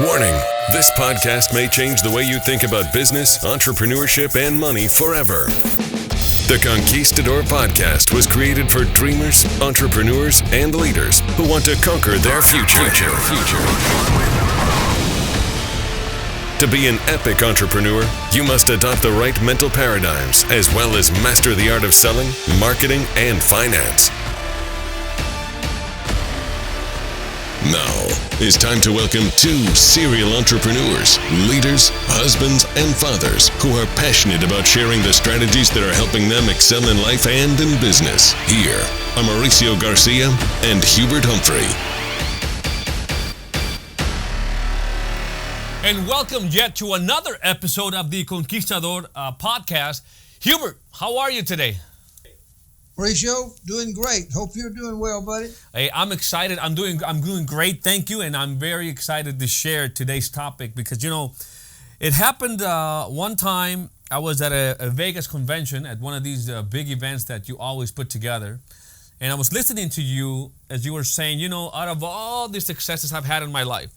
Warning, this podcast may change the way you think about business, entrepreneurship, and money forever. The Conquistador podcast was created for dreamers, entrepreneurs, and leaders who want to conquer their future. To be an epic entrepreneur, you must adopt the right mental paradigms as well as master the art of selling, marketing, and finance. Now, it's time to welcome two serial entrepreneurs, leaders, husbands, and fathers who are passionate about sharing the strategies that are helping them excel in life and in business. Here are Mauricio Garcia and Hubert Humphrey. And welcome yet to another episode of the Conquistador podcast. Hubert, how are you today? Mauricio, doing great. Hope you're doing well, buddy. Hey, I'm excited. I'm doing great, thank you, and I'm very excited to share today's topic because it happened one time. I was at a Vegas convention at one of these big events that you always put together, and I was listening to you as you were saying, out of all the successes I've had in my life,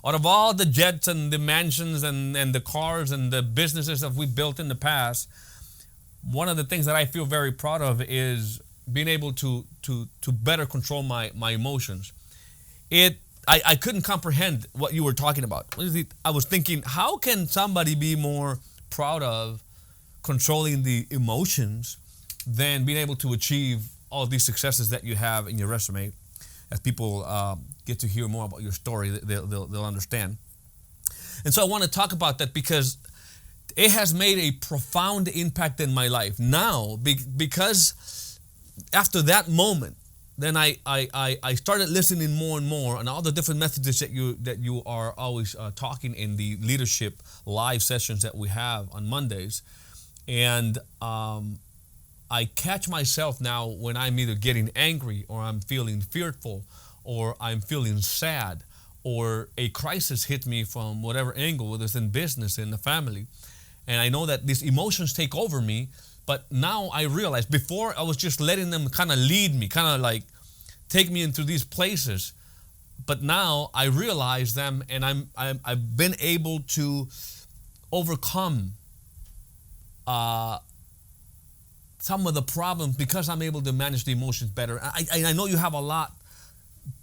out of all the jets and the mansions and the cars and the businesses that we built in the past, one of the things that I feel very proud of is being able to better control my emotions. I couldn't comprehend what you were talking about. I was thinking, how can somebody be more proud of controlling the emotions than being able to achieve all these successes that you have in your resume? As people get to hear more about your story, they'll understand. And so I want to talk about that because it has made a profound impact in my life. Now, because after that moment, then I started listening more and more on all the different messages that you are always talking in the leadership live sessions that we have on Mondays. And I catch myself now when I'm either getting angry or I'm feeling fearful or I'm feeling sad or a crisis hit me from whatever angle, whether it's in business, in the family. And I know that these emotions take over me, but now I realize before I was just letting them kind of lead me, kind of like take me into these places. But now I realize them, and I've been able to overcome some of the problems because I'm able to manage the emotions better. I know you have a lot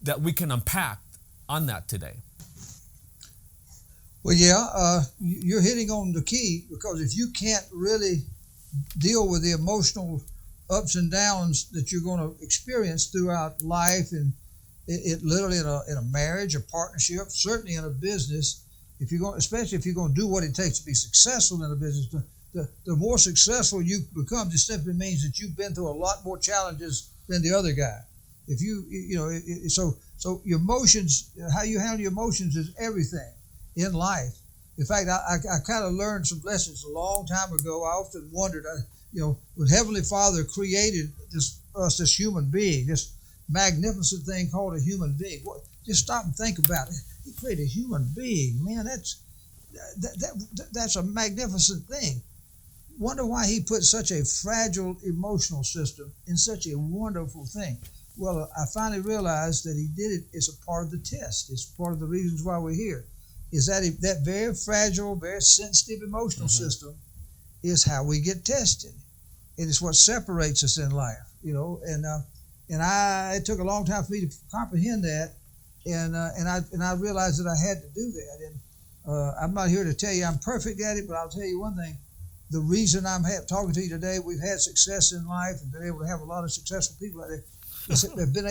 that we can unpack on that today. Well, yeah, you're hitting on the key, because if you can't really deal with the emotional ups and downs that you're going to experience throughout life, and it literally in a marriage, a partnership, certainly in a business, especially if you're going to do what it takes to be successful in a business, the more successful you become just simply means that you've been through a lot more challenges than the other guy. If so your emotions, how you handle your emotions is everything in life. In fact, I kind of learned some lessons a long time ago. I often wondered, when Heavenly Father created this human being, this magnificent thing called a human being. Just stop and think about it. He created a human being. Man, that's a magnificent thing. Wonder why he put such a fragile emotional system in such a wonderful thing. Well, I finally realized that he did it as a part of the test. It's part of the reasons why we're here. Is that very fragile, very sensitive emotional system is how we get tested. It is what separates us in life, And it took a long time for me to comprehend that, and I realized that I had to do that. And I'm not here to tell you I'm perfect at it, but I'll tell you one thing: the reason I'm talking to you today, we've had success in life and been able to have a lot of successful people out there, is that they've been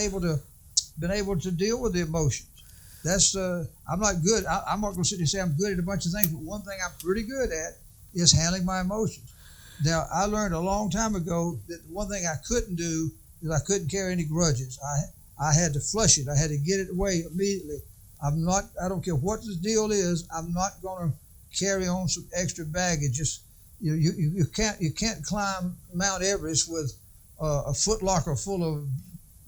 able to deal with the emotions. That's I'm not good. I'm not going to sit here and say I'm good at a bunch of things, but one thing I'm pretty good at is handling my emotions. Now, I learned a long time ago that one thing I couldn't do is I couldn't carry any grudges. I had to flush it. I had to get it away immediately. I don't care what the deal is. I'm not going to carry on some extra baggage. Just you can't climb Mount Everest with a footlocker full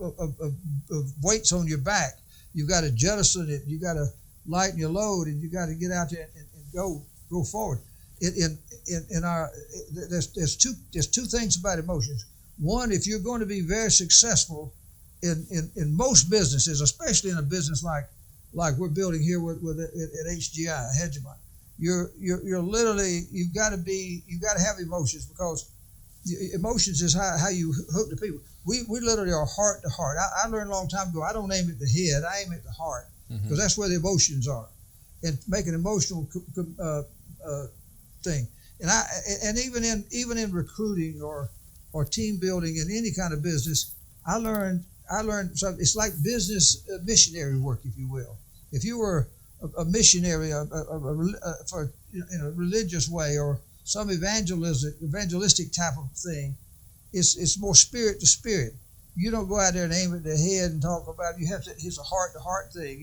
of weights on your back. You've got to jettison it. You got to lighten your load, and you got to get out there and go forward. There's two things about emotions. One, if you're going to be very successful in most businesses, especially in a business like we're building here with at HGI, Hegemon. You're literally, you've got to have emotions, because emotions is how you hook to people. We literally are heart to heart. I learned a long time ago, I don't aim at the head, I aim at the heart, because that's where the emotions are, and make an emotional thing. And even in recruiting or team building in any kind of business, I learned something. It's like business missionary work, if you will. If you were a missionary for in a religious way, or some evangelistic type of thing, it's more spirit to spirit. You don't go out there and aim at the head and talk about it. You have to. It's a heart to heart thing.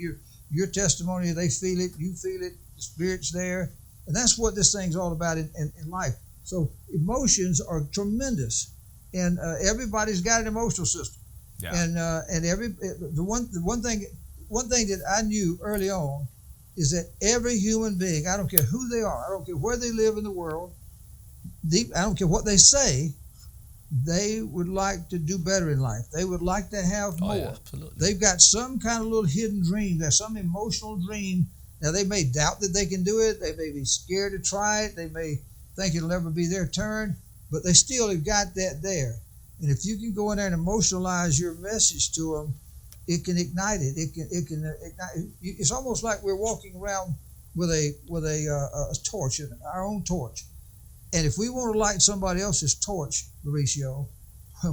Your testimony, they feel it, you feel it, the spirit's there, and that's what this thing's all about in life. So emotions are tremendous, and everybody's got an emotional system. Yeah. And the one thing that I knew early on is that every human being, I don't care who they are, I don't care where they live in the world, I don't care what they say, they would like to do better in life. They would like to have more. Yeah, absolutely. They've got some kind of little hidden dream. There's some emotional dream. Now, they may doubt that they can do it. They may be scared to try it. They may think it'll never be their turn, but they still have got that there. And if you can go in there and emotionalize your message to them, it can ignite it. It can ignite. It's almost like we're walking around with a torch, our own torch. And if we want to light somebody else's torch, Mauricio,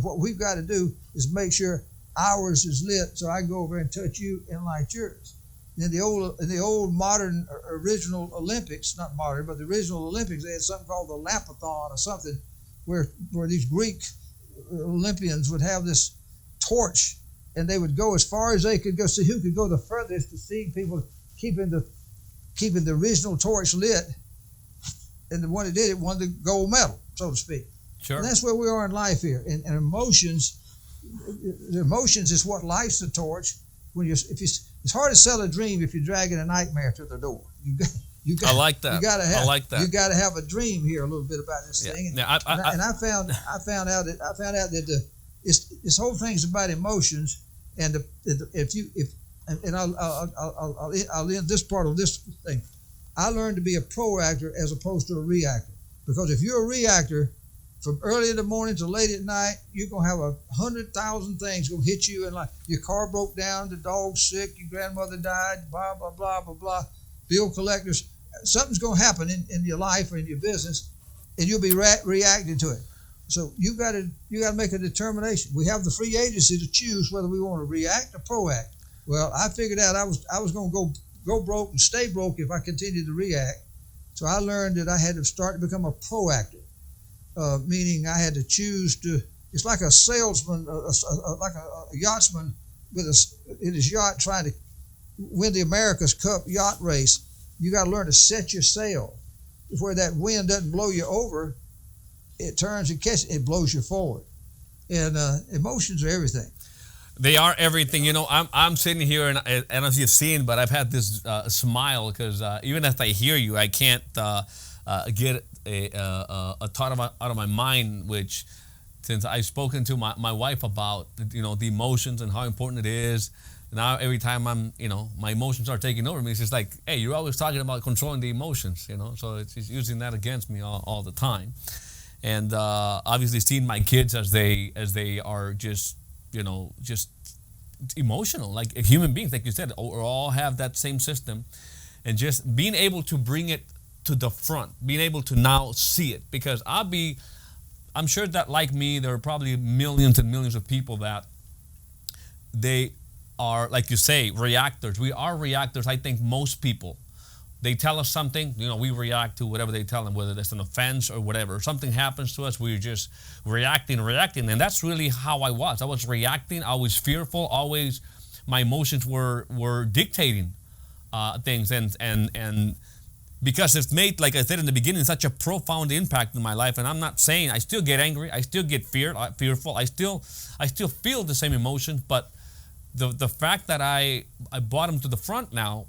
what we've got to do is make sure ours is lit, so I can go over and touch you and light yours. In the old modern original Olympics, not modern, but the original Olympics, they had something called the Lampathon or something, where these Greek Olympians would have this torch, and they would go as far as they could go, see who could go the furthest, to see people keeping the original torch lit. And the one that did it won the gold medal, so to speak. Sure. And that's where we are in life here. And emotions, the emotions is what lights the torch. It's hard to sell a dream if you're dragging a nightmare to the door. I like that. I like that. You got to have a dream here a little bit about this thing. And I found out that this whole thing's about emotions. And I'll end this part of this thing. I learned to be a proactor as opposed to a reactor. Because if you're a reactor, from early in the morning to late at night, you're going to have 100,000 things going to hit you in life. Your car broke down, the dog's sick, your grandmother died, blah, blah, blah, blah, blah. Bill collectors. Something's going to happen in your life or in your business, and you'll be reacting to it. So you got to make a determination. We have the free agency to choose whether we want to react or proact. Well, I figured out I was going to go broke and stay broke if I continued to react. So I learned that I had to start to become a proactor, meaning I had to choose to. It's like a salesman, like a yachtsman in his yacht trying to win the America's Cup yacht race. You got to learn to set your sail, where that wind doesn't blow you over. It turns and catches. It blows you forward. And emotions are everything. They are everything. You know, I'm sitting here, and I don't know if you've seen, but I've had this smile, because even as I hear you, I can't get a thought out of my mind, which, since I've spoken to my wife about, the emotions and how important it is, now every time my emotions are taking over me, it's just like, hey, you're always talking about controlling the emotions, so it's using that against me all the time. And obviously seeing my kids as they are just emotional, like human beings, like you said, we all have that same system, and just being able to bring it to the front, being able to now see it, because I'm sure that, like me, there are probably millions and millions of people that they are, like you say, reactors. We are reactors. I think most people, they tell us something, we react to whatever they tell them, whether that's an offense or whatever. Something happens to us, we're just reacting. And that's really how I was. I was reacting. I was fearful. Always my emotions were dictating things. And because it's made, like I said in the beginning, such a profound impact in my life. And I'm not saying I still get angry. I still get fearful. I still feel the same emotions. But the fact that I brought them to the front now,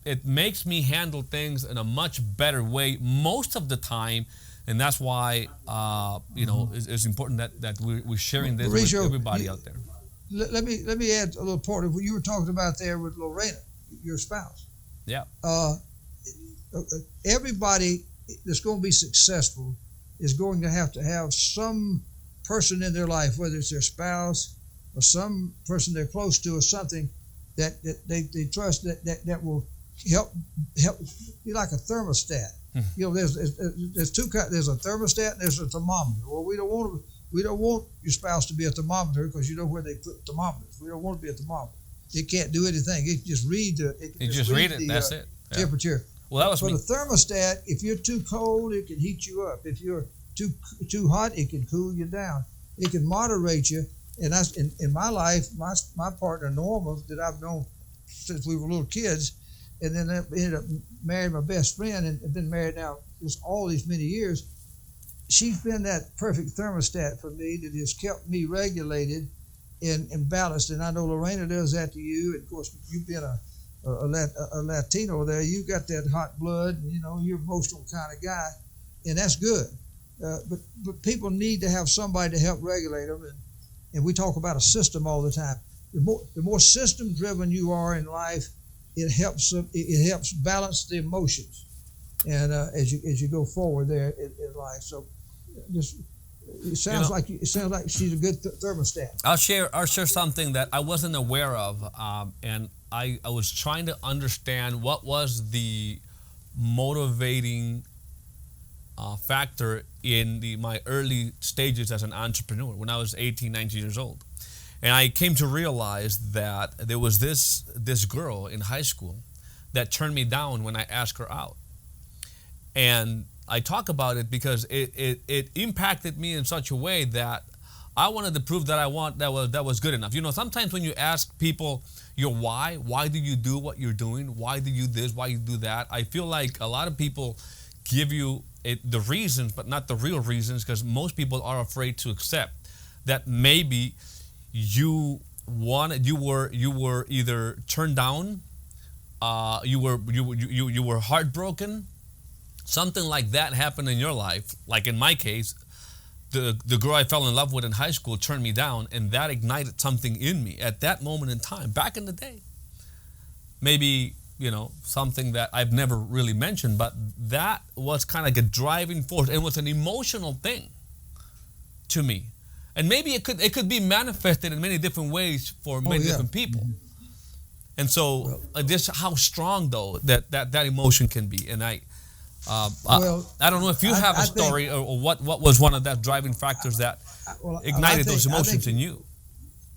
it makes me handle things in a much better way most of the time, and that's why it's important that we're sharing this with everybody out there. Let me add a little part of what you were talking about there with Lorena. your spouse. Yeah. Everybody that's going to be successful is going to have some person in their life, whether it's their spouse or some person they're close to or something that they trust that will help be like a thermostat. There's two kinds. There's a thermostat and there's a thermometer. Well, we don't want your spouse to be a thermometer because you know where they put thermometers. We don't want to be a thermometer. It can't do anything. It can just read the That's it. Yeah. Temperature. Well, that was for me. the thermostat. If you're too cold, it can heat you up. If you're too hot, it can cool you down. It can moderate you. And in my life, my partner Norma that I've known since we were little kids, and then I ended up marrying my best friend and been married now just all these many years. She's been that perfect thermostat for me that has kept me regulated and balanced. And I know Lorena does that to you. And of course, you've been a Latino there. You got that hot blood. You're an emotional kind of guy, and that's good. But people need to have somebody to help regulate them. And we talk about a system all the time. The more system driven you are in life, it helps balance the emotions, and as you go forward there in life. So, it sounds like she's a good thermostat. I'll share something that I wasn't aware of, and I was trying to understand what was the motivating factor in my early stages as an entrepreneur when I was 18, 19 years old. And I came to realize that there was this girl in high school that turned me down when I asked her out. And I talk about it because it impacted me in such a way that I wanted to prove that that was good enough. Sometimes when you ask people your why do you do what you're doing? Why do you this? Why you do that? I feel like a lot of people give you the reasons, but not the real reasons, because most people are afraid to accept that maybe you were either turned down, you were heartbroken, something like that happened in your life. Like in my case, the girl I fell in love with in high school turned me down, and that ignited something in me at that moment in time, back in the day. Maybe, something that I've never really mentioned, but that was kind of like a driving force. It was an emotional thing to me. And maybe it could be manifested in many different ways for many different people. Mm-hmm. And so just how strong, though, that emotion can be. And I don't know if you have a story or what was one of that driving factors that ignited those emotions in you.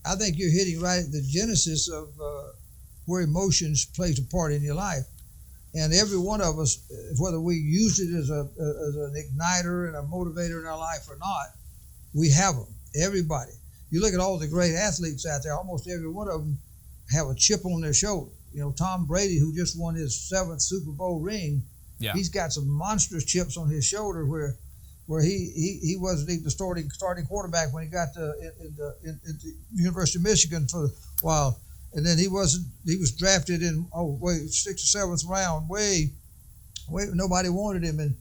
I think you're hitting right at the genesis of where emotions plays a part in your life. And every one of us, whether we use it as an igniter and a motivator in our life or not, we have them. Everybody. You look at all the great athletes out there, almost every one of them have a chip on their shoulder. Tom Brady, who just won his 7th Super Bowl ring, he's got some monstrous chips on his shoulder where he wasn't even the starting quarterback when he got to the University of Michigan for a while. And then he was drafted in 6th or 7th round, way nobody wanted him, and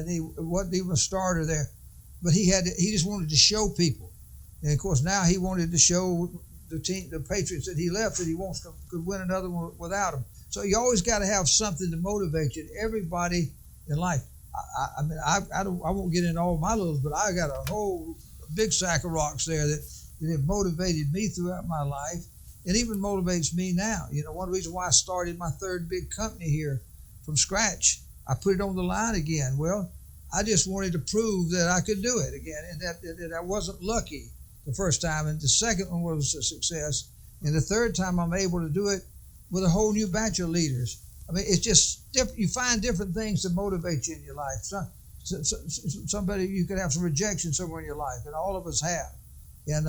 he wasn't even a starter there. But he just wanted to show people, and of course now he wanted to show the Patriots that he left that he could win another one without him. So you always got to have something to motivate you. Everybody in life. I won't get into all my little, but I got a whole big sack of rocks there that have motivated me throughout my life, and even motivates me now. One reason why I started my 3rd big company here from scratch, I put it on the line again. Well, I just wanted to prove that I could do it again, and that I wasn't lucky the first time, and the second one was a success, and the third time I'm able to do it with a whole new batch of leaders. It's just different. You find different things to motivate you in your life. Somebody, you could have some rejection somewhere in your life, and all of us have. And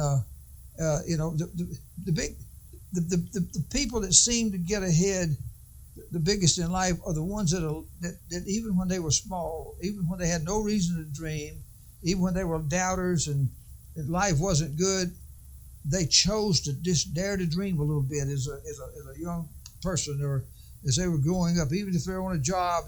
the people that seem to get ahead the biggest in life are the ones that even when they were small, even when they had no reason to dream, even when they were doubters and life wasn't good, they chose to just dare to dream a little bit as a young person, or as they were growing up. Even if they're on a job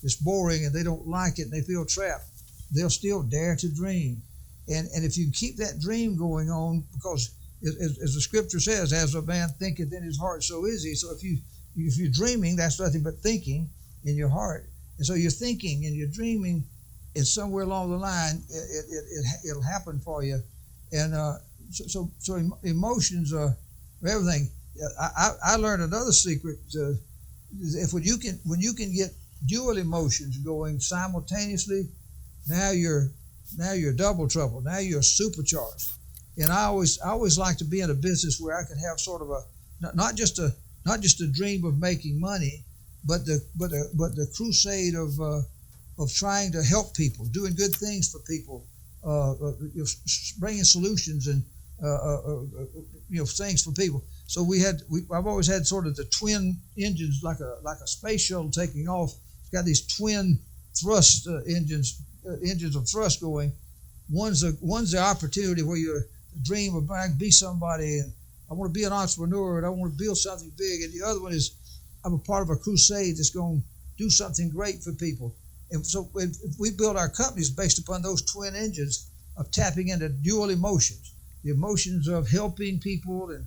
that's boring and they don't like it and they feel trapped, they'll still dare to dream. And if you keep that dream going on, because as the scripture says, as a man thinketh in his heart, so is he. So if if you're dreaming, that's nothing but thinking in your heart. And so you're thinking and you're dreaming, and somewhere along the line, it'll happen for you. And so emotions are everything. I learned another secret. If when you can get dual emotions going simultaneously, now you're double trouble. Now you're supercharged. And I always like to be in a business where I can have sort of a not just a dream of making money, but the crusade of trying to help people, doing good things for people, bringing solutions and things for people. So I've always had sort of the twin engines, like a space shuttle taking off. It's got these twin thrust engines of thrust going. One's the opportunity where you dream of I can be somebody, and I want to be an entrepreneur, and I want to build something big. And the other one is I'm a part of a crusade that's going to do something great for people. And so we build our companies based upon those twin engines of tapping into dual emotions, the emotions of helping people and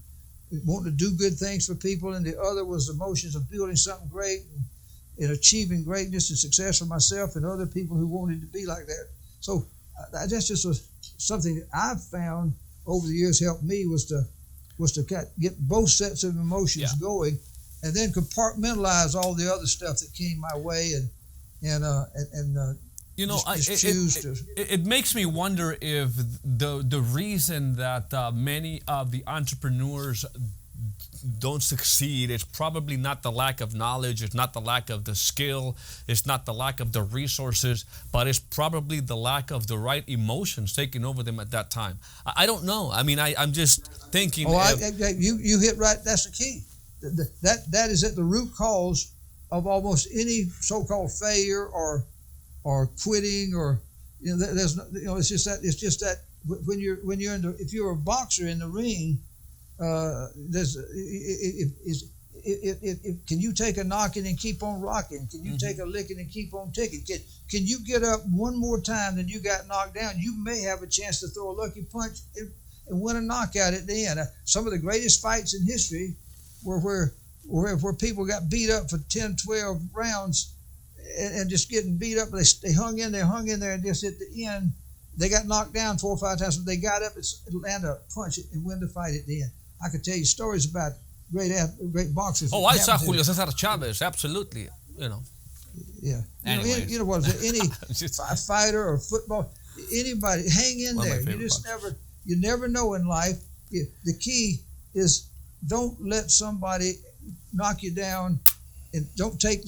wanting to do good things for people, and the other was the emotions of building something great and achieving greatness and success for myself and other people who wanted to be like that. So that's just something that I've found over the years helped me was to get both sets of emotions going, and then compartmentalize all the other stuff that came my way, and it makes me wonder if the reason that many of the entrepreneurs don't succeed is probably not the lack of knowledge, it's not the lack of the skill, it's not the lack of the resources, but it's probably the lack of the right emotions taking over them at that time. I don't know. I mean, I'm just thinking. You hit right. That's the key. That is at the root cause of almost any so-called failure or quitting, or it's just that when you're if you're a boxer in the ring, can you take a knocking and keep on rocking? Can you take a licking and keep on ticking? Can you get up one more time than you got knocked down? You may have a chance to throw a lucky punch and win a knockout at the end. Some of the greatest fights in history were where people got beat up for 10, 12 rounds and just getting beat up. They hung in there, and just at the end, they got knocked down 4 or 5 times, but they got up and landed a punch and win the fight at the end. I could tell you stories about great boxers. Oh, I saw Julio Cesar Chavez, absolutely. Yeah. Anyways. Was it any fighter or football? Anybody, hang in there. You never know in life. The key is don't let somebody knock you down, and don't take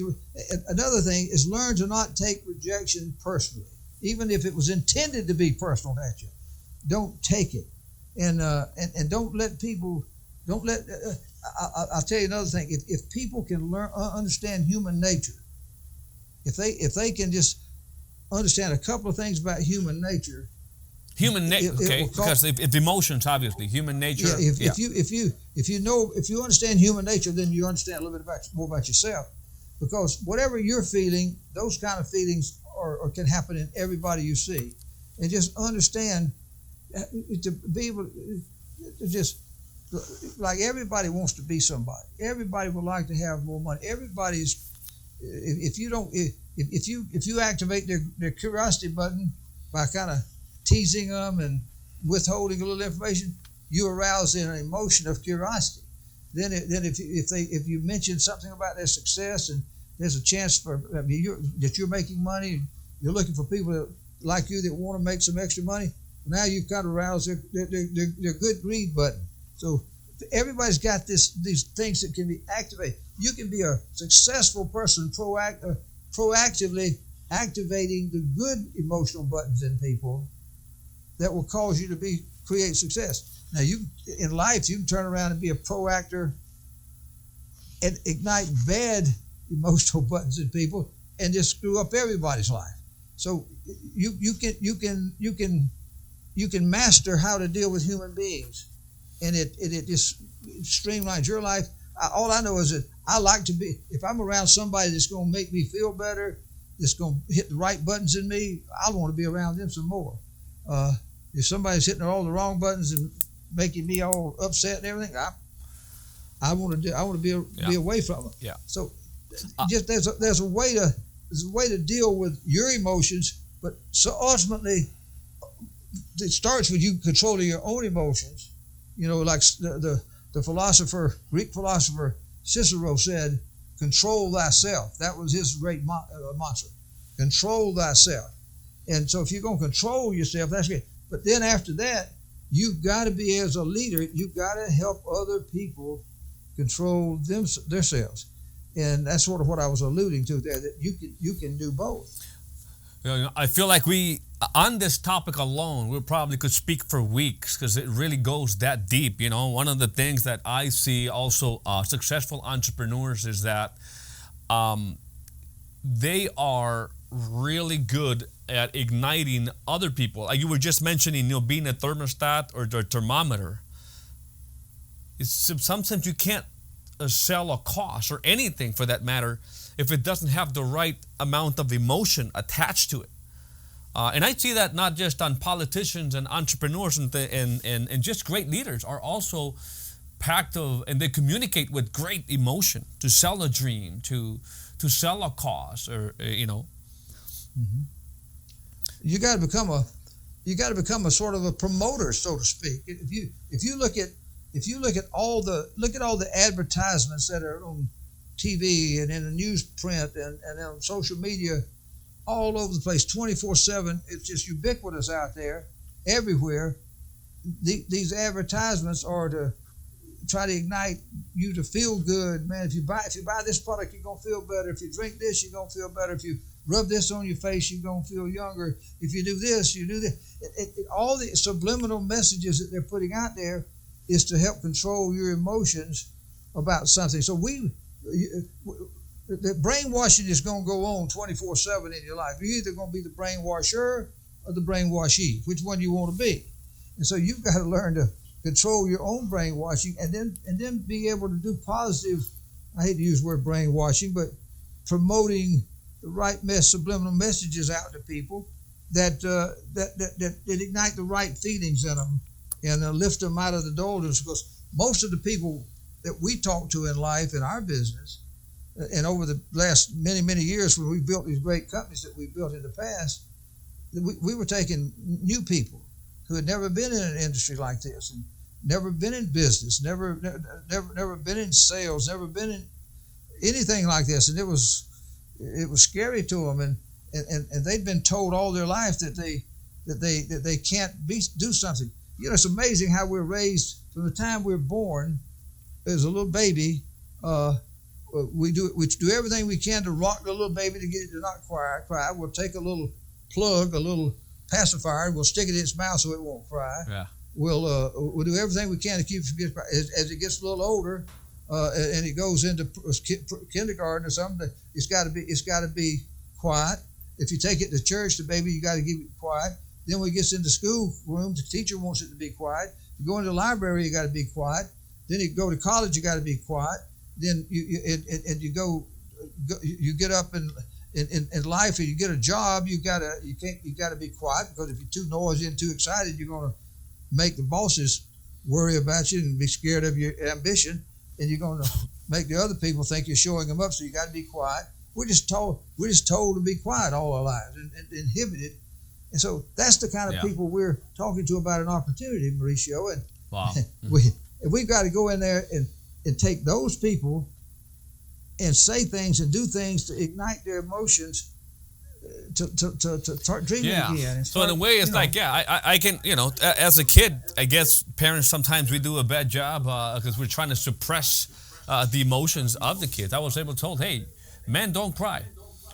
another thing is learn to not take rejection personally, even if it was intended to be personal at you. Don't take it, and don't let people. I'll tell you another thing. If people can understand human nature, if they can just understand a couple of things about human nature. Because if emotions, obviously, human nature. If you understand human nature, then you understand a little bit more about yourself. Because whatever you're feeling, those kind of feelings can happen in everybody you see, and just understand to be able to just like everybody wants to be somebody. Everybody would like to have more money. Everybody's if you activate their curiosity button by kind of teasing them and withholding a little information, you arouse an emotion of curiosity. Then if you mention something about their success and there's a chance that you're making money, you're looking for people like you that want to make some extra money. Now you've kind of aroused their good greed button. So everybody's got these things that can be activated. You can be a successful person proactively activating the good emotional buttons in people that will cause you to create success. Now, in life, you can turn around and be a pro-actor and ignite bad emotional buttons in people and just screw up everybody's life. So you can master how to deal with human beings, and it just streamlines your life. All I know is that I like to be. If I'm around somebody that's going to make me feel better, that's going to hit the right buttons in me, I want to be around them some more. If somebody's hitting all the wrong buttons and making me all upset and everything, I want to be away from them. Yeah. So just there's a way to deal with your emotions, but so ultimately it starts with you controlling your own emotions. Like the Greek philosopher Cicero said, "Control thyself." That was his great mantra. Control thyself. And so if you're going to control yourself, that's good. But then after that, you've got to be, as a leader, you've got to help other people control themselves. And that's sort of what I was alluding to there, that you can do both. I feel like on this topic alone, we probably could speak for weeks because it really goes that deep. One of the things that I see also successful entrepreneurs is that they are really good at igniting other people. Like you were just mentioning, being a thermostat or the thermometer. Sometimes you can't sell a cost or anything for that matter if it doesn't have the right amount of emotion attached to it. And I see that not just on politicians and entrepreneurs and just great leaders are also packed of, and they communicate with great emotion to sell a dream, to sell a cause, or Mm-hmm. You got to become a sort of a promoter, so to speak. If you look at all the advertisements that are on TV and in the newsprint and on social media, all over the place, 24/7. It's just ubiquitous out there, everywhere. These advertisements are to try to ignite you to feel good, man. If you buy this product, you're gonna feel better. If you drink this, you're gonna feel better. If you rub this on your face, you're gonna feel younger. If you do this, you do this. All the subliminal messages that they're putting out there is to help control your emotions about something. So the brainwashing is going to go on 24/7 in your life. You're either going to be the brainwasher or the brainwashee. Which one do you want to be? And so you've got to learn to control your own brainwashing, and then be able to do positive. I hate to use the word brainwashing, but promoting the right subliminal messages out to people that ignite the right feelings in them and lift them out of the doldrums. Because most of the people that we talk to in life, in our business, and over the last many years when we built these great companies that we built in the past, we were taking new people who had never been in an industry like this, and never been in business, never been in sales, never been in anything like this, and it was scary to them, and they'd been told all their life that they can't do something. It's amazing how we're raised from the time we're born as a little baby. We do everything we can to rock the little baby to get it to not cry. We'll take a little plug, a little pacifier, and we'll stick it in its mouth so it won't cry. Yeah. We'll do everything we can to keep it from getting cry. As it gets a little older, and it goes into kindergarten or something, it's got to be quiet. If you take it to church, the baby, you got to keep it quiet. Then when it gets into school room, the teacher wants it to be quiet. You go into the library, you got to be quiet. Then you go to college, you got to be quiet. Then you get up in life and you get a job, you got to be quiet, because if you're too noisy and too excited, you're going to make the bosses worry about you and be scared of your ambition, and you're going to make the other people think you're showing them up. So you got to be quiet. We're just told to be quiet all our lives and inhibited. And so that's the kind of people we're talking to about an opportunity, Mauricio. And wow. we've got to go in there and take those people and say things and do things to ignite their emotions to start dreaming again. So in a way, it's I can, as a kid, I guess parents sometimes we do a bad job because we're trying to suppress the emotions of the kids. I was able to told, hey, man, don't cry.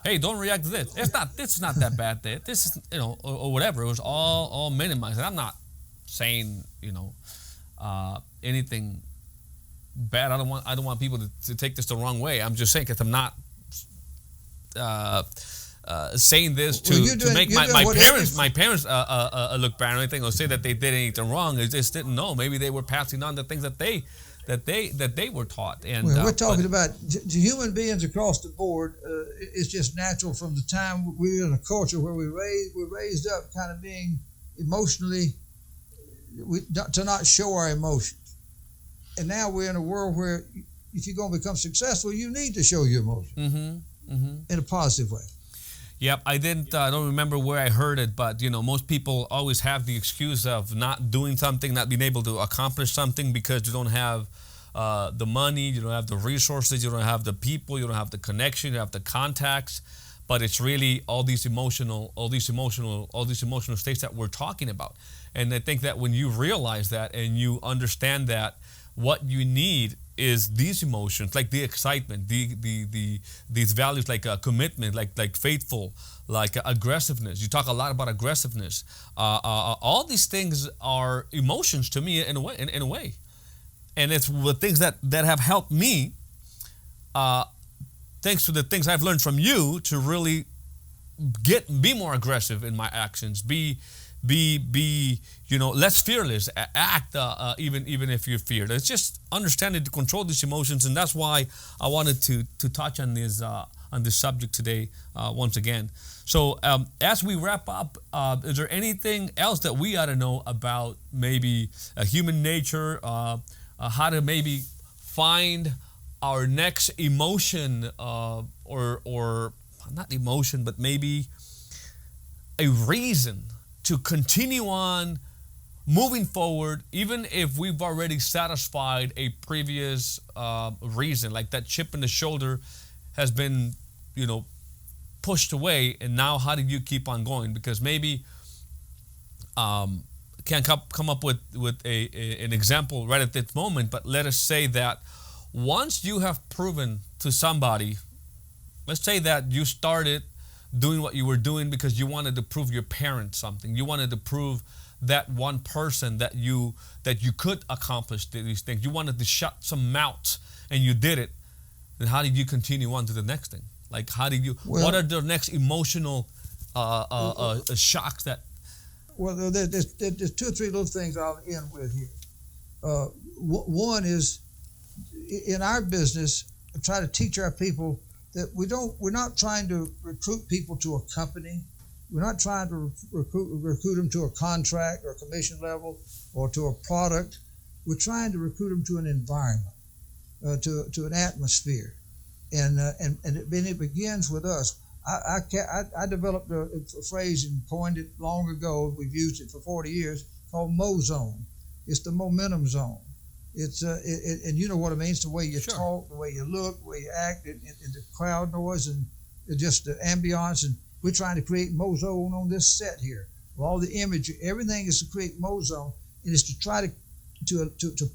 Hey, don't react to this. It's not that bad. This is, or whatever. It was all minimized. And I'm not saying, anything bad. I don't want people to take this the wrong way. I'm just saying, because I'm not saying this to make my parents look bad or anything, or say that they did anything wrong. They just didn't know. Maybe they were passing on the things that they were taught. And we're talking about human beings across the board. It's just natural from the time we're in a culture where we're raised up kind of being emotionally, to not show our emotions. And now we're in a world where if you're going to become successful, you need to show your emotion in a positive way. Yep, I don't remember where I heard it, but most people always have the excuse of not doing something, not being able to accomplish something because you don't have the money, you don't have the resources, you don't have the people, you don't have the connection, you don't have the contacts. But it's really all these emotional states that we're talking about. And I think that when you realize that and you understand that what you need is these emotions, like the excitement, these values like commitment, like faithful, like aggressiveness. You talk a lot about aggressiveness. All these things are emotions to me in a way. And it's the things that have helped me, thanks to the things I've learned from you, to really be more aggressive in my actions, be less fearless, act even if you're feared. It's just understanding to control these emotions, and that's why I wanted to touch on this subject today once again. So as we wrap up, is there anything else that we ought to know about maybe human nature, how to maybe find our next emotion, or not emotion, but maybe a reason to continue on moving forward, even if we've already satisfied a previous reason, like that chip in the shoulder has been, pushed away, and now how do you keep on going? Because maybe can't come up with an example right at this moment, but let us say that once you have proven to somebody, let's say that you started doing what you were doing because you wanted to prove your parents something. You wanted to prove that one person that you could accomplish these things. You wanted to shut some mouths, and you did it. Then how did you continue on to the next thing? Like, how did you? What are the next emotional shocks that? Well, there's 2 or 3 little things I'll end with here. One is, in our business, I try to teach our people that we're not trying to recruit people to a company. We're not trying to recruit them to a contract or a commission level or to a product. We're trying to recruit them to an environment, to an atmosphere, and it begins with us. I developed a phrase and coined it long ago. We've used it for 40 years, called MoZone. It's the momentum zone. It's and you know what it means, the way you talk, the way you look, the way you act, and the crowd noise, and just the ambiance. And we're trying to create MoZone on this set here. With all the imagery, everything is to create MoZone, and it's to try to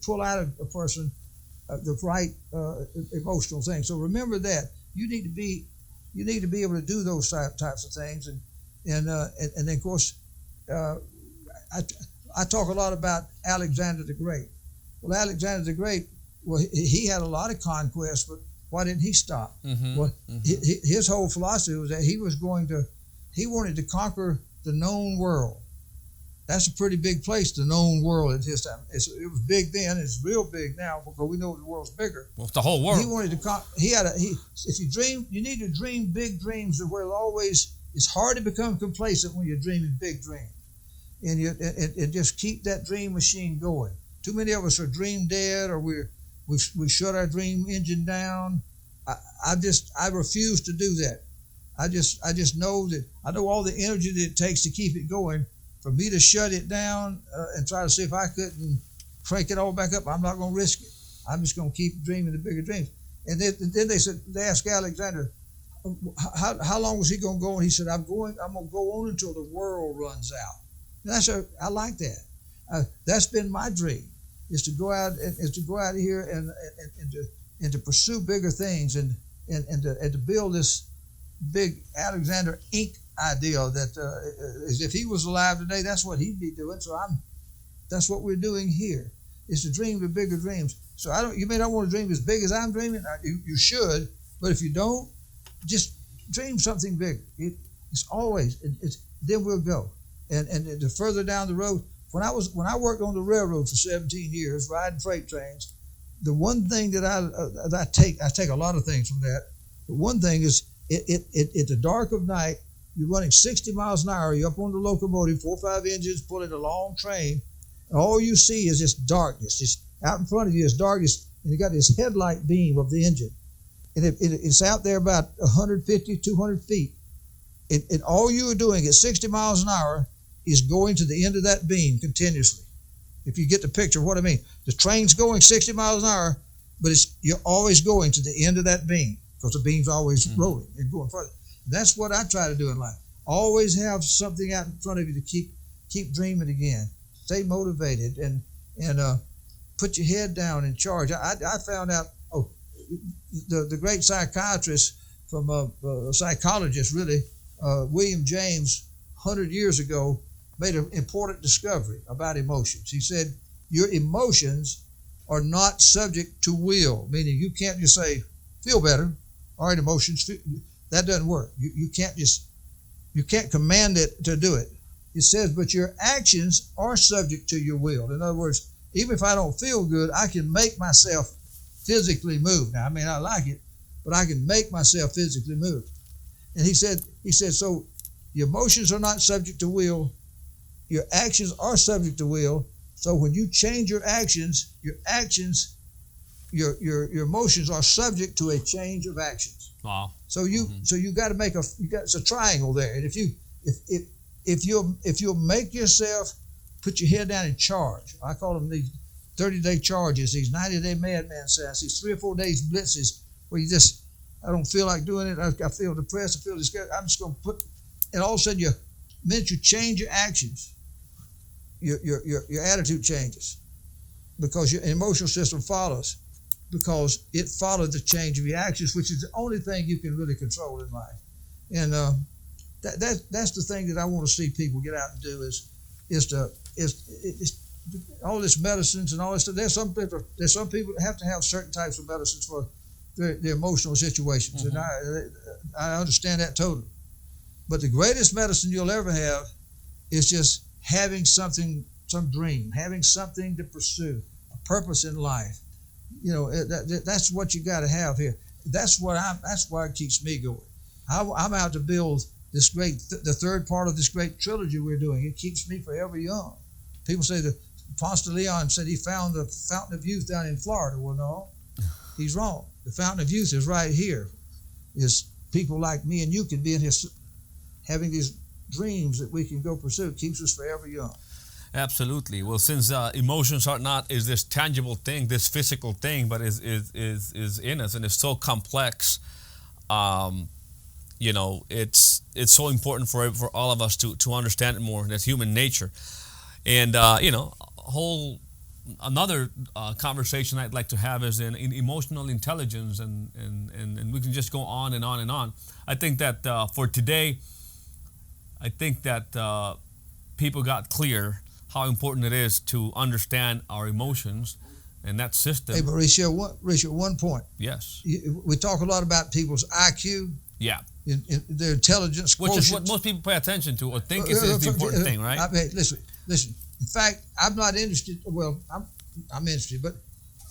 pull out of a person the right emotional thing. So remember that you need to be able to do those types of things, and then of course I talk a lot about Alexander the Great. Well, Alexander the Great, he had a lot of conquests, but why didn't he stop? His whole philosophy was that he wanted to conquer the known world. That's a pretty big place, the known world at his time. It was big then, it's real big now, because we know the world's bigger. Well, it's the whole world. He wanted to if you dream, you need to dream big dreams where it's hard to become complacent when you're dreaming big dreams. And just keep that dream machine going. Too many of us are dream dead, or we shut our dream engine down. I refuse to do that. I just know that I know all the energy that it takes to keep it going. For me to shut it down and try to see if I couldn't crank it all back up, I'm not going to risk it. I'm just going to keep dreaming the bigger dreams. And then they asked Alexander, how long was he going to go? And he said, I'm going to go on until the world runs out. And I like that. That's been my dream, is to go out here and to pursue bigger things and to build this big Alexander Inc. idea that as if he was alive today, that's what he'd be doing. So that's what we're doing here, is to dream the bigger dreams. So you may not want to dream as big as I'm dreaming. You should, but if you don't, just dream something bigger. It's always then we'll go. And the further down the road, when I worked on the railroad for 17 years riding freight trains, the one thing that I take a lot of things from that. But one thing is at the dark of night, you're running 60 miles an hour. You're up on the locomotive, 4 or 5 engines pulling a long train, and all you see is just darkness. out in front of you is darkest, and you got this headlight beam of the engine. And it's out there about 150, 200 feet. And all you are doing at 60 miles an hour is going to the end of that beam continuously. If you get the picture of what I mean. The train's going 60 miles an hour, but you're always going to the end of that beam because the beam's always rolling and going further. That's what I try to do in life. Always have something out in front of you to keep dreaming again. Stay motivated and put your head down and charge. I found out, the great psychiatrist from a psychologist, really, William James, 100 years ago, made an important discovery about emotions. He said, your emotions are not subject to will, meaning you can't just say, feel better. All right, emotions, that doesn't work. You can't command it to do it. It says, but your actions are subject to your will. In other words, even if I don't feel good, I can make myself physically move. Now, I may not like it, but I can make myself physically move. And he said, so your emotions are not subject to will. Your actions are subject to will. So when you change your actions, your emotions are subject to a change of actions. Wow. So you got to it's a triangle there. And if you'll make yourself put your head down and charge. I call them these 30-day charges, these 90-day madman sessions, these 3 or 4 days blitzes where I don't feel like doing it. I feel depressed. I feel discouraged. I'm just going to and all of a sudden you change your actions. Your attitude changes because your emotional system follows, because it followed the change of your actions, which is the only thing you can really control in life. And that's the thing that I want to see people get out and do is all this medicines and all this stuff. There's some people that have to have certain types of medicines for their emotional situations, and I understand that totally. But the greatest medicine you'll ever have is just having some dream, having something to pursue, a purpose in life. That's what you got to have here. That's why it keeps me going. I'm out to build the third part of this great trilogy we're doing. It keeps me forever young. People say that Ponce de Leon said he found the fountain of youth down in Florida. Well, no, he's wrong. The fountain of youth is right here. Is people like me and you can be in here having these dreams that we can go pursue. It keeps us forever young. Absolutely. Well, since emotions are not is this tangible thing, this physical thing, but is in us, and it's so complex. It's so important for all of us to understand it more. That's human nature, and another conversation I'd like to have is in emotional intelligence, and we can just go on and on and on. I think that for today, people got clear how important it is to understand our emotions and that system. Hey, Mauricio, one point. Yes. We talk a lot about people's IQ. Yeah. Their intelligence quotient. Which is what most people pay attention to or think is the important thing, right? Listen. In fact, I'm not interested. Well, I'm interested, but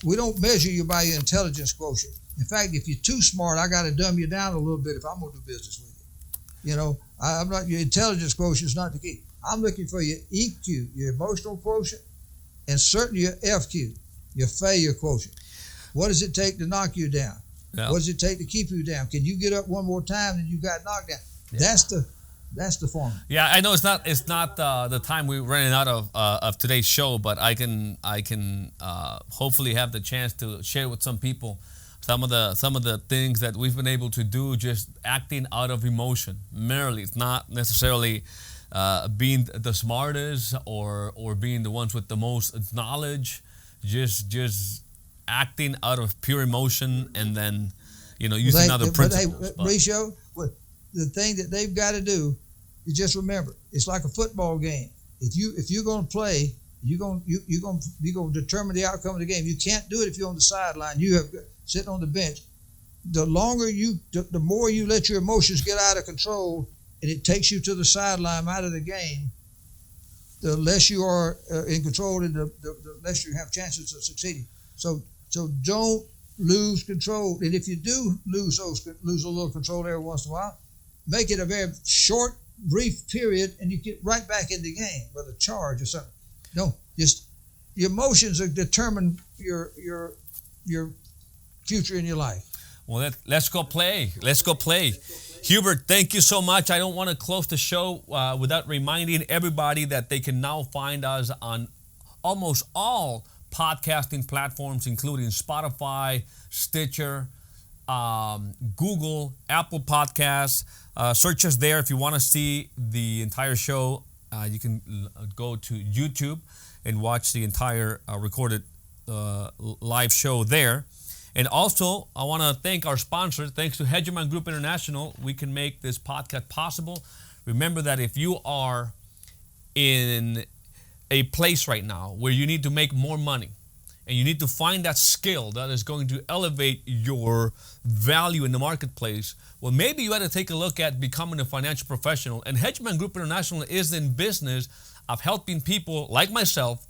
we don't measure you by your intelligence quotient. In fact, if you're too smart, I got to dumb you down a little bit if I'm going to do business with you. I'm not. Your intelligence quotient is not the key. I'm looking for your EQ, your emotional quotient, and certainly your FQ, your failure quotient. What does it take to knock you down? Yeah. What does it take to keep you down? Can you get up one more time and you got knocked down? Yeah. That's the formula. Yeah, I know it's not the time we're running out of today's show, but I can hopefully have the chance to share with some people some of the things that we've been able to do just acting out of emotion merely. It's not necessarily being the smartest or being the ones with the most knowledge, just acting out of pure emotion and then using other principles. Mauricio, the thing that they've got to do is just remember, it's like a football game. If you're going to play, you're going to determine the outcome of the game. You can't do it if you're on the sideline. You have sitting on the bench. The more you let your emotions get out of control, and it takes you to the sideline out of the game, the less you are in control and the less you have chances of succeeding. So don't lose control. And if you do lose a little control every once in a while, make it a very short, brief period, and you get right back in the game with a charge or something. No, just Your emotions are determine your future in your life. Well, let's go play. Let's go play. Hubert, thank you so much. I don't want to close the show without reminding everybody that they can now find us on almost all podcasting platforms, including Spotify, Stitcher, Google, Apple Podcasts. Search us there if you want to see the entire show. You can go to YouTube and watch the entire recorded live show there. And also, I want to thank our sponsor. Thanks to Hegemon Group International, we can make this podcast possible. Remember that if you are in a place right now where you need to make more money and you need to find that skill that is going to elevate your value in the marketplace, well, maybe you ought to take a look at becoming a financial professional. And Hegemon Group International is in business of helping people like myself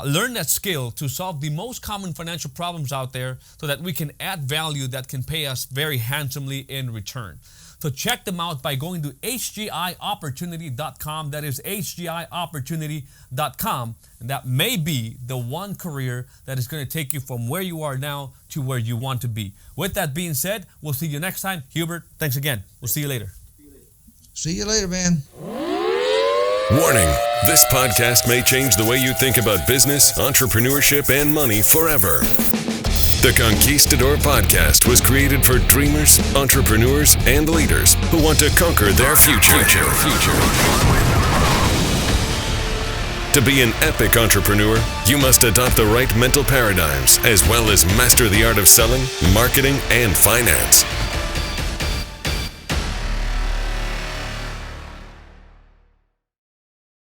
learn that skill to solve the most common financial problems out there so that we can add value that can pay us very handsomely in return. So check them out by going to hgiopportunity.com. That is hgiopportunity.com. And that may be the one career that is going to take you from where you are now to where you want to be. With that being said, we'll see you next time. Hubert, thanks again. We'll see you later. See you later, man. Warning, this podcast may change the way you think about business, entrepreneurship, and money forever. The Conquistador Podcast was created for dreamers, entrepreneurs, and leaders who want to conquer their future. To be an epic entrepreneur, you must adopt the right mental paradigms as well as master the art of selling, marketing, and finance.